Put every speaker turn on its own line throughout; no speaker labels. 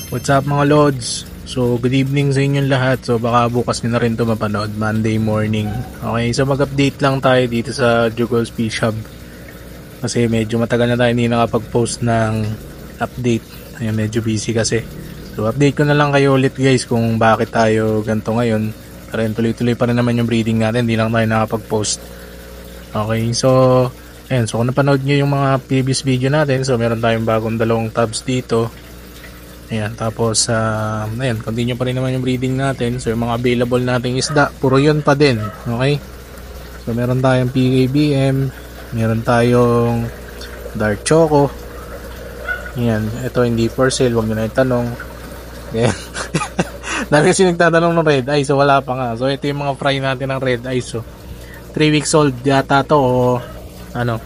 What's up mga Lods? So good evening sa inyong lahat. So baka bukas nyo na rin ito mapanood, Monday morning. Okay, so mag-update lang tayo dito sa Jugos Fish Hub. Kasi medyo matagal na tayo hindi nakapag-post ng update. Ayan, medyo busy kasi. So update ko na lang kayo ulit guys kung bakit tayo ganito ngayon. Para tuloy-tuloy pa rin naman yung breeding natin, hindi lang tayo nakapag-post. Okay, so ayan, so kung napanood nyo yung mga previous video natin, so meron tayong bagong dalawang tabs dito. Ayan, tapos ayan, continue pa rin naman yung breeding natin. So yung mga available nating isda, puro yun pa din. Okay, so meron tayong PKBM, meron tayong Dark Choco. Ayan, ito hindi for sale, huwag nyo na itanong. Ayan. Dami kasi nagtatanong ng red eye, so wala pa nga. So ito yung mga fry natin ng red eye. So 3 weeks old yata to o ano.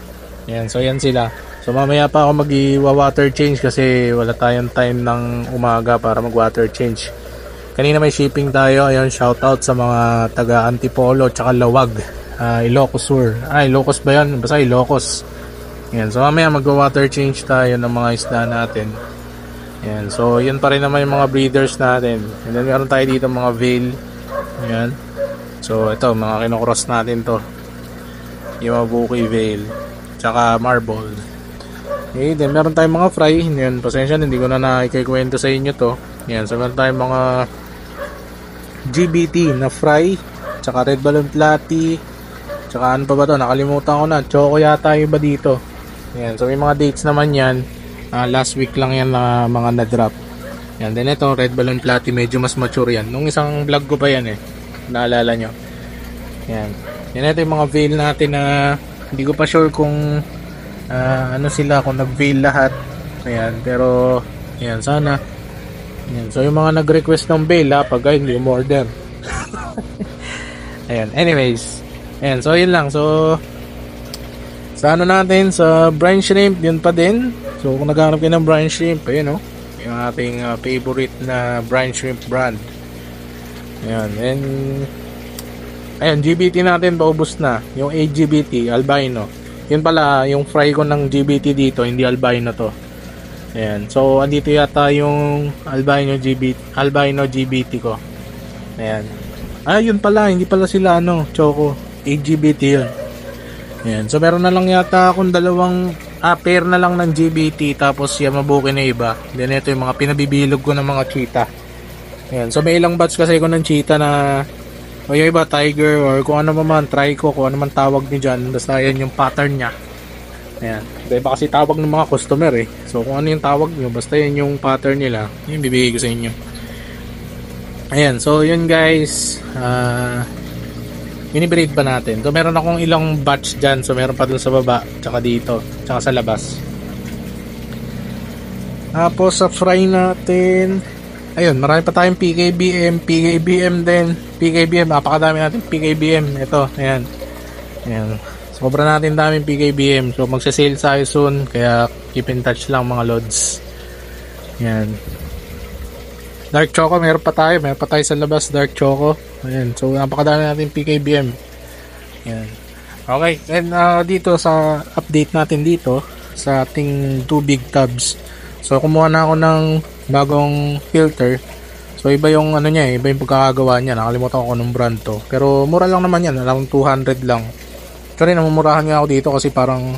Ayan, so yan sila. So mamaya pa ako mag-water change kasi wala tayong time ng umaga para mag-water change. Kanina may shipping tayo. Ayun, shoutout sa mga taga Antipolo tsaka Lawag, Ilocos Sur. Ilocos ba yan? Basta Ilocos. Ayan, so mamaya mag-water change tayo ng mga isda natin. Ayan, so yun pa rin naman yung mga breeders natin. And then meron tayo dito mga veil. Ayan. So ito, mga kinocross natin to. Yung Mabuki veil tsaka marble. Okay, then meron tayong mga fry. Yan, pasensya, hindi ko na nakikikwento sa inyo to. Yan, so meron tayong mga GBT na fry, tsaka red balloon platy, tsaka ano pa ba to, nakalimutan ko na, choco yata yung iba dito. Yan, so may mga dates naman yan. Last week lang yan na mga na-drop. Yan, then ito, red balloon platy, medyo mas mature yan. Nung isang vlog ko pa yan naalala nyo. Yan, yan, ito yung mga veil natin na hindi ko pa sure kung ano sila, kung nag-veil lahat. Ayan, pero ayan, sana. Ayan, so yung mga nag-request ng veil pag hindi mo order. Ayan, anyways. Ayan, so yun lang. So sa ano natin, sa brine shrimp, yun pa din. So kung naghanap kayo ng brine shrimp, ayun yung ating favorite na brine shrimp brand. Ayan, and ayan, GBT natin paubos na. Yung AGBT, albino. Yun pala, yung fry ko ng GBT dito, hindi albino to. Ayan. So, andito yata yung albino GBT ko. Ayan. Yun pala, hindi pala sila choco. AGBT yun. Ayan. So, meron na lang yata akong dalawang pair na lang ng GBT, tapos Yamabuki na iba. Then, ito yung mga pinabibilog ko ng mga cheetah. Ayan. So, may ilang batch kasi ko ng cheetah na o yung iba tiger or kung ano man, trico, kung ano man tawag nyo dyan, basta yan yung pattern nya. Ayan, iba kasi tawag ng mga customer so kung ano yung tawag nyo, basta yan yung pattern nila, yung bibigay ko sa inyo. Ayan, so yun guys, minibreed pa natin. So meron akong ilang batch dyan, so meron pa dun sa baba, tsaka dito, tsaka sa labas. Tapos sa fry natin, ayun, marami pa tayong PKBM din. PKBM, napakadami natin PKBM. Ito, ayan. Ayan. Sobra natin daming PKBM. So, magsa-sale tayo soon. Kaya, keep in touch lang mga Lods. Ayan. Dark Choco, meron pa tayo. Meron pa tayo sa labas, Dark Choco. Ayan. So, napakadami natin PKBM. Ayan. Okay. And, dito sa update natin dito, sa ating 2 big tubs. So, kumuha na ako ng bagong filter. So iba yung niya iba yung pagkakagawa niya. Nakalimutan ko ng brand to. Pero mura lang naman yan, around 200 lang. Actually namumurahan nga ako dito kasi parang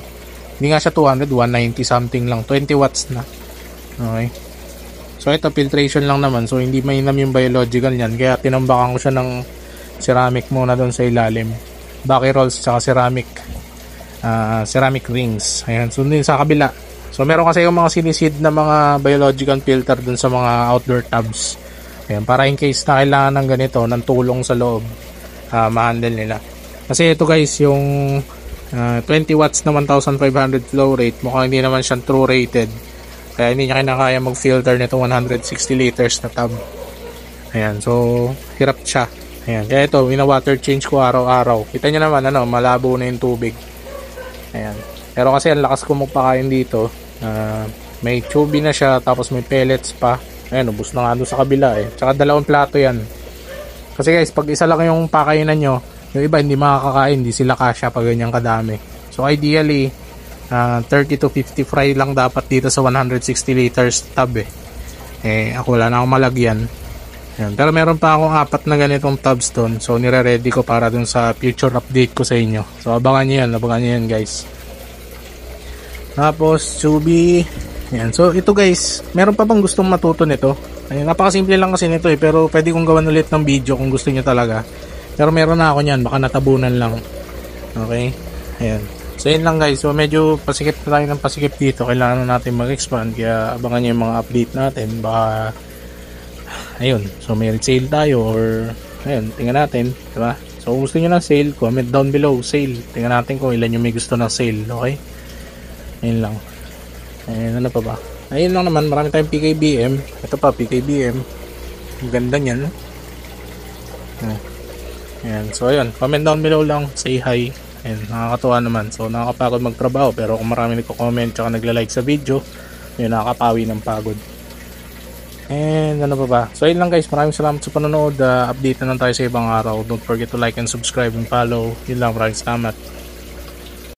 hindi nga siya 200, 190 something lang. 20 watts na. Okay. So ito filtration lang naman. So hindi mainam yung biological niyan. Kaya tinambakan ko siya ng ceramic muna doon sa ilalim. Bucky rolls tsaka ceramic rings. Ayan. So din sa kabila. So meron kasi yung mga sinisid na mga biological filter dun sa mga outdoor tubs. Ayan, para in case na kailangan ng ganito, ng tulong sa loob, ma-handle nila. Kasi ito guys, yung 20 watts na 1500 flow rate, mukhang hindi naman siyang true rated. Kaya hindi niya kinakaya mag-filter nito 160 liters na tub. Ayan, so hirap siya. Ayan, kaya ito, wina-water change ko araw-araw. Kita nyo naman, malabo na yung tubig. Ayan. Pero kasi ang lakas ko magpakain dito. May chubby na siya, tapos may pellets pa. Ayan, ubos na nga doon sa kabila Tsaka 2 plato yan. Kasi guys, pag isa lang yung pakainan nyo, yung iba hindi makakakain, hindi sila kasya pag ganyan kadami. So ideally, 30 to 50 fry lang dapat dito sa 160 liters tub Ako wala na akong malagyan. Ayan. Pero meron pa akong 4 na ganitong tubstone. So nire-ready ko para dun sa future update ko sa inyo. So abangan nyo yan guys. Tapos Chubi. Ayan. So ito guys, meron pa bang gustong matuto nito? Ayan, napakasimple lang kasi nito pero pwede kong gawan ulit ng video kung gusto nyo talaga. Pero meron na ako nyan, baka natabunan lang. Okay? Ayan. So yun lang guys, so medyo pasikip na tayo ng pasikip dito. Kailangan na natin mag-expand, kaya abangan nyo yung mga update natin. Baka ayun, so may sale tayo or ayun, tingnan natin, diba? So kung gusto nyo ng sale, comment down below, sale. Tingnan natin kung ilan yung may gusto ng sale, okay? Ayun lang. Ayun, ano pa ba? Ayun lang naman, marami tayong PKBM. Ito pa, PKBM. Ang ganda nyan. Ayan, so ayun, comment down below lang, say hi. Ayan, nakakatuwa naman. So nakakapagod magtrabaho, pero kung marami nagko-comment tsaka nagla-like sa video, yun, nakakapawi ng pagod. And ano pa ba? So ayun lang guys, maraming salamat sa panonood. Update na lang tayo sa ibang araw. Don't forget to like and subscribe and follow. Yun lang, maraming salamat.